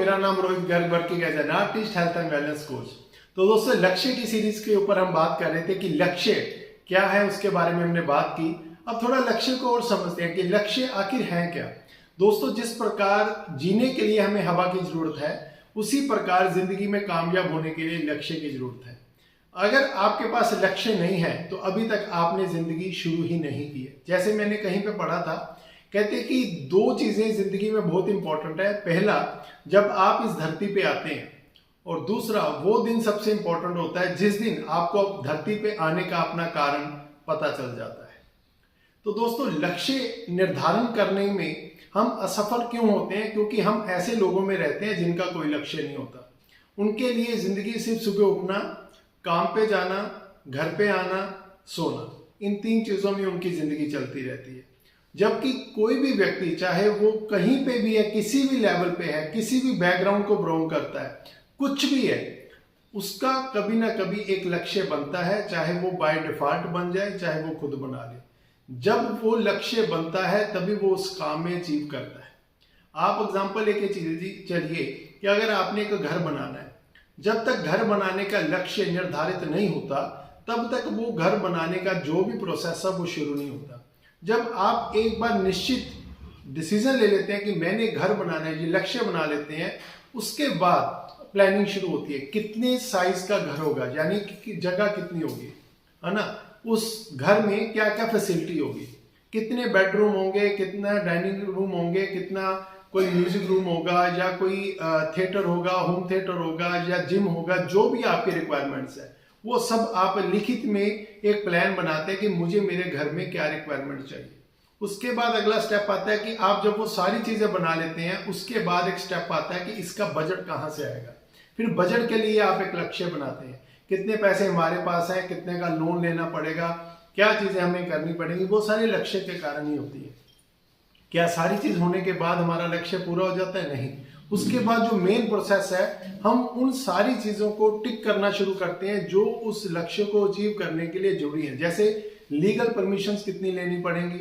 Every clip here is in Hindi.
मेरा नाम Rohit Garg, working as an artist, health and wellness coach. तो दोस्तों, लक्ष्य की सीरीज के ऊपर हम बात कर रहे थे कि लक्ष्य क्या है, उसके बारे में हमने बात की। अब थोड़ा लक्ष्य को और समझते हैं कि लक्ष्य आखिर है क्या। दोस्तों, जिस प्रकार जीने के लिए हमें हवा की जरूरत है, उसी प्रकार जिंदगी में कामयाब होने के लिए लक्ष्य की जरूरत है। अगर आपके पास लक्ष्य नहीं है तो अभी तक आपने जिंदगी शुरू ही नहीं की है। जैसे मैंने कहीं पे पढ़ा था, कहते कि दो चीजें जिंदगी में बहुत इंपॉर्टेंट है। पहला, जब आप इस धरती पे आते हैं, और दूसरा वो दिन सबसे इंपॉर्टेंट होता है जिस दिन आपको धरती पे आने का अपना कारण पता चल जाता है। तो दोस्तों, लक्ष्य निर्धारण करने में हम असफल क्यों होते हैं? क्योंकि हम ऐसे लोगों में रहते हैं जिनका कोई लक्ष्य नहीं होता। उनके लिए जिंदगी सिर्फ सुबह उठना, काम पे जाना, घर पे आना, सोना, इन तीन चीजों में उनकी जिंदगी चलती रहती है। जबकि कोई भी व्यक्ति, चाहे वो कहीं पे भी है, किसी भी लेवल पे है, किसी भी बैकग्राउंड को बिलोंग करता है, कुछ भी है, उसका कभी ना कभी एक लक्ष्य बनता है। चाहे वो बाय डिफॉल्ट बन जाए, चाहे वो खुद बना ले। जब वो लक्ष्य बनता है तभी वो उस काम में अचीव करता है। आप एग्जांपल लेके चलिए कि अगर आपने एक घर बनाना है, जब तक घर बनाने का लक्ष्य निर्धारित नहीं होता तब तक वो घर बनाने का जो भी प्रोसेस है वो शुरू नहीं होता। जब आप एक बार निश्चित डिसीजन ले लेते हैं कि मैंने घर बनाना है, ये लक्ष्य बना लेते हैं, उसके बाद प्लानिंग शुरू होती है। कितने साइज का घर होगा, यानी कि जगह कितनी होगी, है ना, उस घर में क्या क्या फैसिलिटी होगी, कितने बेडरूम होंगे, कितना डाइनिंग रूम होंगे, कितना कोई म्यूजिक रूम होगा, या कोई थिएटर होगा, होम थिएटर होगा, या जिम होगा, जो भी आपके रिक्वायरमेंट्स है वो सब आप लिखित में एक प्लान बनाते हैं कि मुझे मेरे घर में क्या रिक्वायरमेंट चाहिए। उसके बाद अगला स्टेप आता है कि आप जब वो सारी चीजें बना लेते हैं, उसके बाद एक स्टेप आता है कि इसका बजट कहाँ से आएगा। फिर बजट के लिए आप एक लक्ष्य बनाते हैं, कितने पैसे हमारे पास है, कितने का लोन लेना पड़ेगा, क्या चीजें हमें करनी पड़ेंगी। वो सारे लक्ष्य के कारण ही होती है। क्या सारी चीज होने के बाद हमारा लक्ष्य पूरा हो जाता है? नहीं। उसके बाद जो मेन प्रोसेस है, हम उन सारी चीजों को टिक करना शुरू करते हैं जो उस लक्ष्य को अचीव करने के लिए जरूरी है। जैसे लीगल परमिशंस कितनी लेनी पड़ेंगी,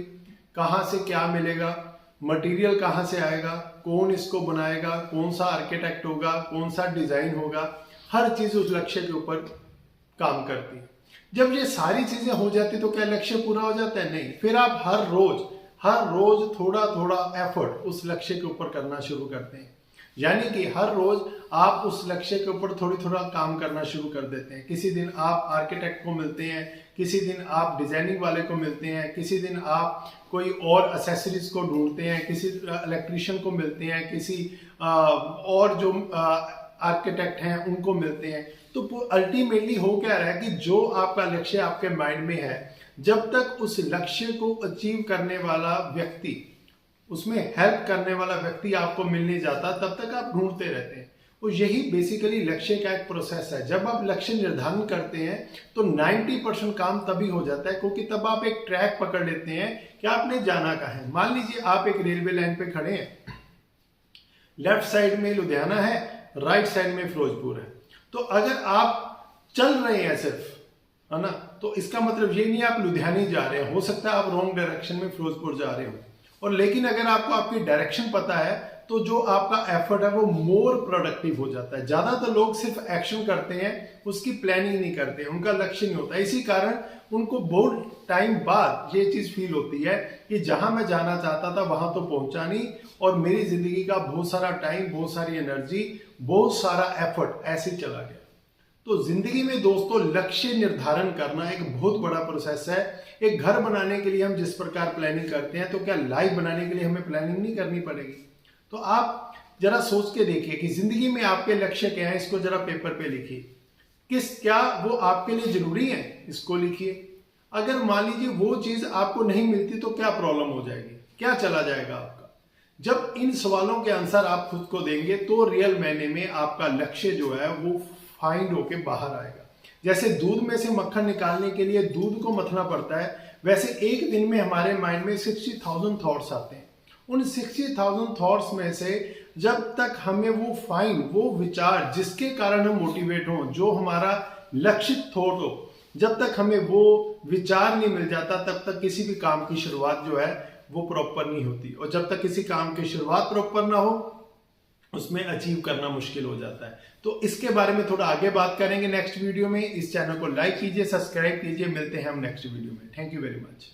कहाँ से क्या मिलेगा, मटेरियल कहाँ से आएगा, कौन इसको बनाएगा, कौन सा आर्किटेक्ट होगा, कौन सा डिजाइन होगा, हर चीज उस लक्ष्य के ऊपर काम करती है। जब ये सारी चीजें हो जाती तो क्या लक्ष्य पूरा हो जाता है? नहीं। फिर आप हर रोज थोड़ा थोड़ा एफर्ट उस लक्ष्य के ऊपर करना शुरू करते हैं। यानी कि हर रोज आप उस लक्ष्य के ऊपर थोड़ा काम करना शुरू कर देते हैं। किसी दिन आप आर्किटेक्ट को मिलते हैं, किसी दिन आप डिजाइनिंग वाले को मिलते हैं, किसी दिन आप कोई और एसेसरीज को ढूंढते हैं, किसी इलेक्ट्रिशियन को मिलते हैं, किसी और जो आर्किटेक्ट हैं उनको मिलते हैं। तो अल्टीमेटली हो क्या रहा है कि जो आपका लक्ष्य आपके माइंड में है, जब तक उस लक्ष्य को अचीव करने वाला व्यक्ति, उसमें हेल्प करने वाला व्यक्ति आपको मिल नहीं जाता, तब तक आप ढूंढते रहते हैं। और यही बेसिकली लक्ष्य का एक प्रोसेस है। जब आप लक्ष्य निर्धारण करते हैं तो 90% काम तभी हो जाता है, क्योंकि तब आप एक ट्रैक पकड़ लेते हैं कि आपने जाना कहाँ है। मान लीजिए आप एक रेलवे लाइन पे खड़े हैं, लेफ्ट साइड में लुधियाना है, राइट साइड में फिरोजपुर है। तो अगर आप चल रहे हैं सिर्फ, है ना, तो इसका मतलब ये नहीं आप लुधियाना जा रहे हैं। हो सकता है आप रॉन्ग डायरेक्शन में फिरोजपुर जा रहे हो। और लेकिन अगर आपको आपकी डायरेक्शन पता है तो जो आपका एफर्ट है वो मोर प्रोडक्टिव हो जाता है। ज्यादातर लोग सिर्फ एक्शन करते हैं, उसकी प्लानिंग नहीं करते, उनका लक्ष्य नहीं होता। इसी कारण उनको बहुत टाइम बाद ये चीज फील होती है कि जहां मैं जाना चाहता था वहां तो पहुंचा नहीं, और मेरी जिंदगी का बहुत सारा टाइम, बहुत सारी एनर्जी, बहुत सारा एफर्ट ऐसे ही चला गया। तो जिंदगी में दोस्तों, लक्ष्य निर्धारण करना एक बहुत बड़ा प्रोसेस है। एक घर बनाने के लिए हम जिस प्रकार प्लानिंग करते हैं, तो क्या लाइफ बनाने के लिए हमें प्लानिंग नहीं करनी पड़ेगी? तो आप जरा सोच के देखिए कि जिंदगी में आपके लक्ष्य क्या है, इसको जरा पेपर पे लिखिए। क्या वो आपके लिए जरूरी है, इसको लिखिए। अगर मान लीजिए वो चीज आपको नहीं मिलती तो क्या प्रॉब्लम हो जाएगी, क्या चला जाएगा आपका? जब इन सवालों के आंसर आप खुद को देंगे तो रियल मायने में आपका लक्ष्य जो है वो फाइंड होके बाहर आएगा। जैसे दूध में से मक्खन निकालने के लिए दूध को मथना पड़ता है, वैसे एक दिन में हमारे माइंड में 60,000 थॉट्स आते हैं। उन 60,000 थॉट्स में से जब तक हमें वो विचार जिसके कारण हम मोटिवेट हों, जो हमारा लक्षित थॉट हो, जब तक हमें वो विचार नहीं मिल जाता तब तक किसी भी काम की शुरुआत जो है वो प्रॉपर नहीं होती। और जब तक किसी काम की शुरुआत प्रॉपर ना हो उसमें अचीव करना मुश्किल हो जाता है। तो इसके बारे में थोड़ा आगे बात करेंगे नेक्स्ट वीडियो में। इस चैनल को लाइक कीजिए, सब्सक्राइब कीजिए। मिलते हैं हम नेक्स्ट वीडियो में। Thank you very much.